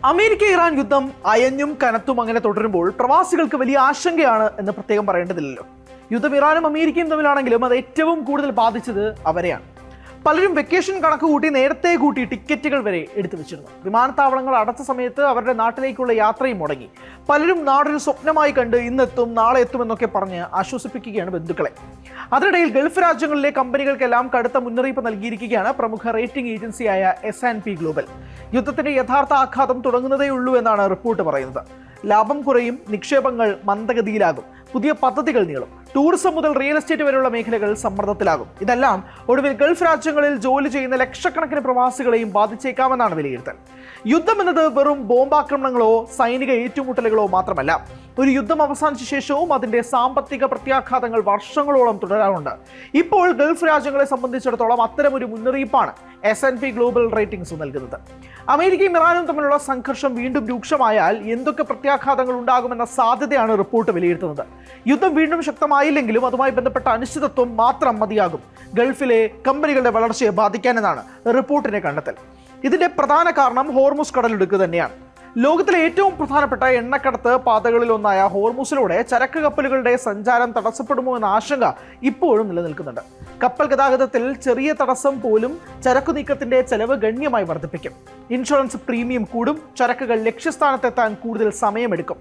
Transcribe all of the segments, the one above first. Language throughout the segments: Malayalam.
അമേരിക്ക-ഇറാൻ യുദ്ധം അയഞ്ഞും കനത്തും അങ്ങനെ തുടരുമ്പോൾ പ്രവാസികൾക്ക് വലിയ ആശങ്കയാണ് എന്ന് പ്രത്യേകം പറയേണ്ടതില്ലല്ലോ. യുദ്ധം ഇറാനും അമേരിക്കയും തമ്മിലാണെങ്കിലും അത് ഏറ്റവും കൂടുതൽ ബാധിച്ചത് അവരെയാണ്. പലരും വെക്കേഷൻ കണക്ക് കൂട്ടി നേരത്തെ കൂട്ടി ടിക്കറ്റുകൾ വരെ എടുത്തു വെച്ചിരുന്നു. വിമാനത്താവളങ്ങൾ അടച്ച സമയത്ത് അവരുടെ നാട്ടിലേക്കുള്ള യാത്രയും മുടങ്ങി. പലരും നാടൊരു സ്വപ്നമായി കണ്ട് ഇന്നെത്തും നാളെ എത്തുമെന്നൊക്കെ പറഞ്ഞ് ആശ്വസിപ്പിക്കുകയാണ് ബന്ധുക്കളെ. അതിനിടയിൽ ഗൾഫ് രാജ്യങ്ങളിലെ കമ്പനികൾക്കെല്ലാം കടുത്ത മുന്നറിയിപ്പ് നൽകിയിരിക്കുകയാണ് പ്രമുഖ റേറ്റിംഗ് ഏജൻസിയായ S&P ഗ്ലോബൽ. യുദ്ധത്തിന്റെ യഥാർത്ഥ ആഘാതം തുടങ്ങുന്നതേയുള്ളൂ എന്നാണ് റിപ്പോർട്ട് പറയുന്നത്. ലാഭം കുറയും, നിക്ഷേപങ്ങൾ മന്ദഗതിയിലാകും, പുതിയ പദ്ധതികൾ നീളും, ടൂറിസം മുതൽ റിയൽ എസ്റ്റേറ്റ് വരെയുള്ള മേഖലകൾ സമ്മർദ്ദത്തിലാകും. ഇതെല്ലാം ഒടുവിൽ ഗൾഫ് രാജ്യങ്ങളിൽ ജോലി ചെയ്യുന്ന ലക്ഷക്കണക്കിന് പ്രവാസികളെയും ബാധിച്ചേക്കാമെന്നാണ് വിലയിരുത്തൽ. യുദ്ധം എന്നത് വെറും ബോംബാക്രമണങ്ങളോ സൈനിക ഏറ്റുമുട്ടലുകളോ മാത്രമല്ല. ഒരു യുദ്ധം അവസാനിച്ച ശേഷവും അതിന്റെ സാമ്പത്തിക പ്രത്യാഘാതങ്ങൾ വർഷങ്ങളോളം തുടരാറുണ്ട്. ഇപ്പോൾ ഗൾഫ് രാജ്യങ്ങളെ സംബന്ധിച്ചിടത്തോളം അത്തരമൊരു മുന്നറിയിപ്പാണ് S&P ഗ്ലോബൽ റേറ്റിംഗ്സ് നൽകുന്നത്. അമേരിക്കയും ഇറാനും തമ്മിലുള്ള സംഘർഷം വീണ്ടും രൂക്ഷമായാൽ എന്തൊക്കെ പ്രത്യാഘാതങ്ങൾ ഉണ്ടാകുമെന്ന സാധ്യതയാണ് റിപ്പോർട്ട് വിലയിരുത്തുന്നത്. യുദ്ധം വീണ്ടും ശക്തമായില്ലെങ്കിലും അതുമായി ബന്ധപ്പെട്ട അനിശ്ചിതത്വം മാത്രം മതിയാകും ഗൾഫിലെ കമ്പനികളുടെ വളർച്ചയെ ബാധിക്കാനെന്നാണ് റിപ്പോർട്ടിന്റെ കണ്ടെത്തൽ. ഇതിന്റെ പ്രധാന കാരണം ഹോർമുസ് കടലിടുക്ക് തന്നെയാണ്. ലോകത്തിലെ ഏറ്റവും പ്രധാനപ്പെട്ട എണ്ണക്കടത്ത് പാതകളിൽ ഒന്നായ ഹോർമുസിലൂടെ ചരക്ക് കപ്പലുകളുടെ സഞ്ചാരം തടസ്സപ്പെടുമോ എന്ന ആശങ്ക ഇപ്പോഴും നിലനിൽക്കുന്നുണ്ട്. കപ്പൽ ഗതാഗതത്തിൽ ചെറിയ തടസ്സം പോലും ചരക്കു നീക്കത്തിന്റെ ചെലവ് ഗണ്യമായി വർദ്ധിപ്പിക്കും. ഇൻഷുറൻസ് പ്രീമിയം കൂടും, ചരക്കുകൾ ലക്ഷ്യസ്ഥാനത്തെത്താൻ കൂടുതൽ സമയമെടുക്കും.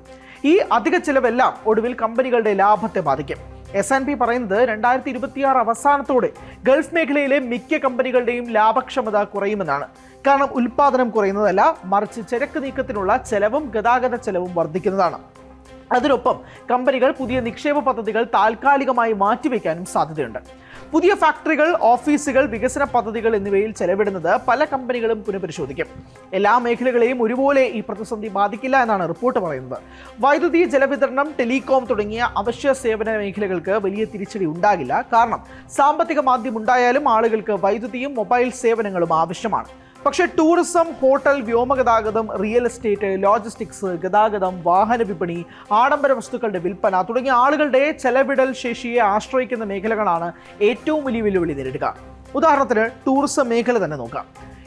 ഈ അധിക ചെലവെല്ലാം ഒടുവിൽ കമ്പനികളുടെ ലാഭത്തെ ബാധിക്കും. S&P പറയുന്നത് 2026 അവസാനത്തോടെ ഗൾഫ് മേഖലയിലെ മിക്ക കമ്പനികളുടെയും ലാഭക്ഷമത കുറയുമെന്നാണ്. കാരണം ഉൽപാദനം കുറയുന്നതല്ല, മറിച്ച് ചരക്ക് നീക്കത്തിനുള്ള ചെലവും ഗതാഗത ചെലവും വർദ്ധിക്കുന്നതാണ്. അതിനൊപ്പം കമ്പനികൾ പുതിയ നിക്ഷേപ പദ്ധതികൾ താൽക്കാലികമായി മാറ്റിവെക്കാനും സാധ്യതയുണ്ട്. പുതിയ ഫാക്ടറികൾ, ഓഫീസുകൾ, വികസന പദ്ധതികൾ എന്നിവയിൽ ചെലവിടുന്നത് പല കമ്പനികളും പുനഃപരിശോധിക്കും. എല്ലാ മേഖലകളെയും ഒരുപോലെ ഈ പ്രതിസന്ധി ബാധിക്കില്ല എന്നാണ് റിപ്പോർട്ട് പറയുന്നത്. വൈദ്യുതി, ജലവിതരണം, ടെലികോം തുടങ്ങിയ അവശ്യ സേവന മേഖലകൾക്ക് വലിയ തിരിച്ചടി ഉണ്ടാകില്ല. കാരണം സാമ്പത്തിക മാന്ദ്യം ഉണ്ടായാലും ആളുകൾക്ക് വൈദ്യുതിയും മൊബൈൽ സേവനങ്ങളും ആവശ്യമാണ്. പക്ഷേ ടൂറിസം, ഹോട്ടൽ, വ്യോമഗതാഗതം, റിയൽ എസ്റ്റേറ്റ്, ലോജിസ്റ്റിക്സ്, ഗതാഗതം, വാഹന വിപണി, ആഡംബര വസ്തുക്കളുടെ വിൽപ്പന തുടങ്ങിയ ആളുകളുടെ ചെലവിടൽ ശേഷിയെ ആശ്രയിക്കുന്ന മേഖലകളാണ് ഏറ്റവും വലിയ വെല്ലുവിളി നേരിടുക. ഉദാഹരണത്തിന് ടൂറിസം മേഖല തന്നെ നോക്കാം.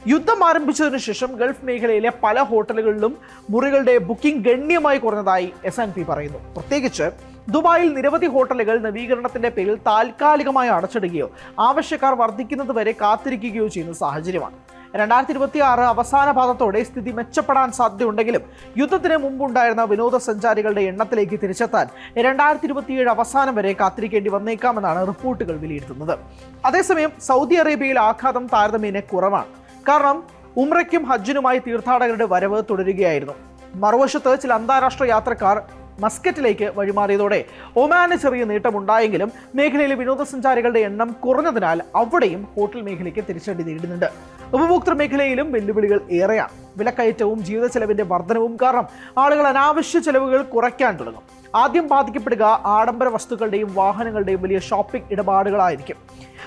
യുദ്ധം ആരംഭിച്ചതിനു ശേഷം ഗൾഫ് മേഖലയിലെ പല ഹോട്ടലുകളിലും മുറികളുടെ ബുക്കിംഗ് ഗണ്യമായി കുറഞ്ഞതായി S&P പറയുന്നു. പ്രത്യേകിച്ച് ദുബായിൽ നിരവധി ഹോട്ടലുകൾ നവീകരണത്തിന്റെ പേരിൽ താൽക്കാലികമായി അടച്ചിടുകയോ ആവശ്യക്കാർ വർദ്ധിക്കുന്നത് വരെ കാത്തിരിക്കുകയോ ചെയ്യുന്ന സാഹചര്യമാണ്. 2026 അവസാന പാദത്തോടെ സ്ഥിതി മെച്ചപ്പെടാൻ സാധ്യതയുണ്ടെങ്കിലും യുദ്ധത്തിന് മുമ്പുണ്ടായിരുന്ന വിനോദസഞ്ചാരികളുടെ എണ്ണത്തിലേക്ക് തിരിച്ചെത്താൻ 2027 അവസാനം വരെ കാത്തിരിക്കേണ്ടി വന്നേക്കാമെന്നാണ് റിപ്പോർട്ടുകൾ വിലയിരുത്തുന്നത്. അതേസമയം സൗദി അറേബ്യയിൽ ആഘാതം താരതമ്യേന കുറവാണ്. കാരണം ഉംറയ്ക്കും ഹജ്ജിനുമായി തീർത്ഥാടകരുടെ വരവ് തുടരുകയായിരുന്നു. മറുവശത്ത് ചില അന്താരാഷ്ട്ര യാത്രക്കാർ മസ്കറ്റിലേക്ക് വഴിമാറിയതോടെ ഒമാന് ചെറിയ നേട്ടമുണ്ടായെങ്കിലും മേഖലയിലെ വിനോദസഞ്ചാരികളുടെ എണ്ണം കുറഞ്ഞതിനാൽ അവിടെയും ഹോട്ടൽ മേഖലയ്ക്ക് തിരിച്ചടി നേരിടുന്നുണ്ട്. ഉപഭോക്തൃ മേഖലയിലും വെല്ലുവിളികൾ ഏറെയാണ്. വിലക്കയറ്റവും ജീവിത ചെലവിന്റെ വർധനവും കാരണം ആളുകൾ അനാവശ്യ ചെലവുകൾ കുറയ്ക്കാൻ തുടങ്ങും. ആദ്യം ബാധിക്കപ്പെടുക ആഡംബര വസ്തുക്കളുടെയും വാഹനങ്ങളുടെയും വലിയ ഷോപ്പിംഗ് ഇടപാടുകളായിരിക്കും.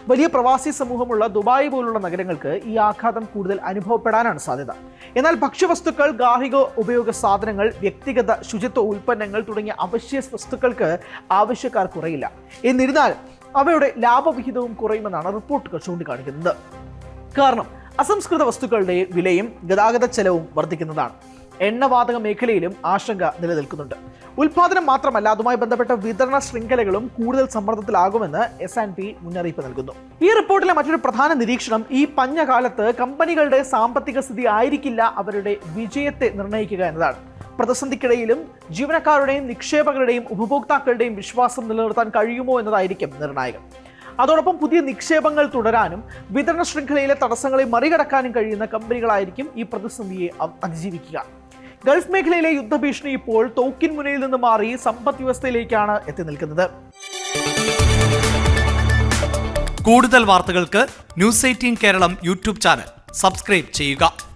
വലിയ പ്രവാസി സമൂഹമുള്ള ദുബായ് പോലുള്ള നഗരങ്ങൾക്ക് ഈ ആഘാതം കൂടുതൽ അനുഭവപ്പെടാനാണ് സാധ്യത. എന്നാൽ ഭക്ഷ്യവസ്തുക്കൾ, ഗാർഹിക ഉപയോഗ സാധനങ്ങൾ, വ്യക്തിഗത ശുചിത്വ ഉൽപ്പന്നങ്ങൾ തുടങ്ങിയ അവശ്യ വസ്തുക്കൾക്ക് ആവശ്യക്കാർ കുറയില്ല. എന്നിരുന്നാൽ അവയുടെ ലാഭവിഹിതവും കുറയുമെന്നാണ് റിപ്പോർട്ടുകൾ ചൂണ്ടിക്കാണിക്കുന്നത്. കാരണം അസംസ്കൃത വസ്തുക്കളുടെ വിലയും ഗതാഗത ചെലവും വർദ്ധിക്കുന്നതാണ്. എണ്ണവാതക മേഖലയിലും ആശങ്ക നിലനിൽക്കുന്നുണ്ട്. ഉൽപാദനം മാത്രമല്ല, അതുമായി ബന്ധപ്പെട്ട വിതരണ ശൃംഖലകളും കൂടുതൽ സമ്മർദ്ദത്തിലാകുമെന്ന് S&P മുന്നറിയിപ്പ് നൽകുന്നു. ഈ റിപ്പോർട്ടിലെ മറ്റൊരു പ്രധാന നിരീക്ഷണം ഈ പഞ്ഞകാലത്ത് കമ്പനികളുടെ സാമ്പത്തിക സ്ഥിതി ആയിരിക്കില്ല അവരുടെ വിജയത്തെ നിർണ്ണയിക്കുക എന്നതാണ്. പ്രതിസന്ധിക്കിടയിലും ജീവനക്കാരുടെയും നിക്ഷേപകരുടെയും ഉപഭോക്താക്കളുടെയും വിശ്വാസം നിലനിർത്താൻ കഴിയുമോ എന്നതായിരിക്കും നിർണായകം. അതോടൊപ്പം പുതിയ നിക്ഷേപങ്ങൾ തുടരാനും വിതരണ ശൃംഖലയിലെ തടസ്സങ്ങളെ മറികടക്കാനും കഴിയുന്ന കമ്പനികളായിരിക്കും ഈ പ്രതിസന്ധിയെ അതിജീവിക്കുക. ഗൾഫ് മേഖലയിലെ യുദ്ധഭീഷണി ഇപ്പോൾ തോക്കിൻ മുനയിൽ നിന്ന് മാറി സമ്പദ് വ്യവസ്ഥയിലേക്കാണ് എത്തി നിൽക്കുന്നത്. കൂടുതൽ വാർത്തകൾക്ക് News 18 Keralam YouTube channel subscribe ചെയ്യുക.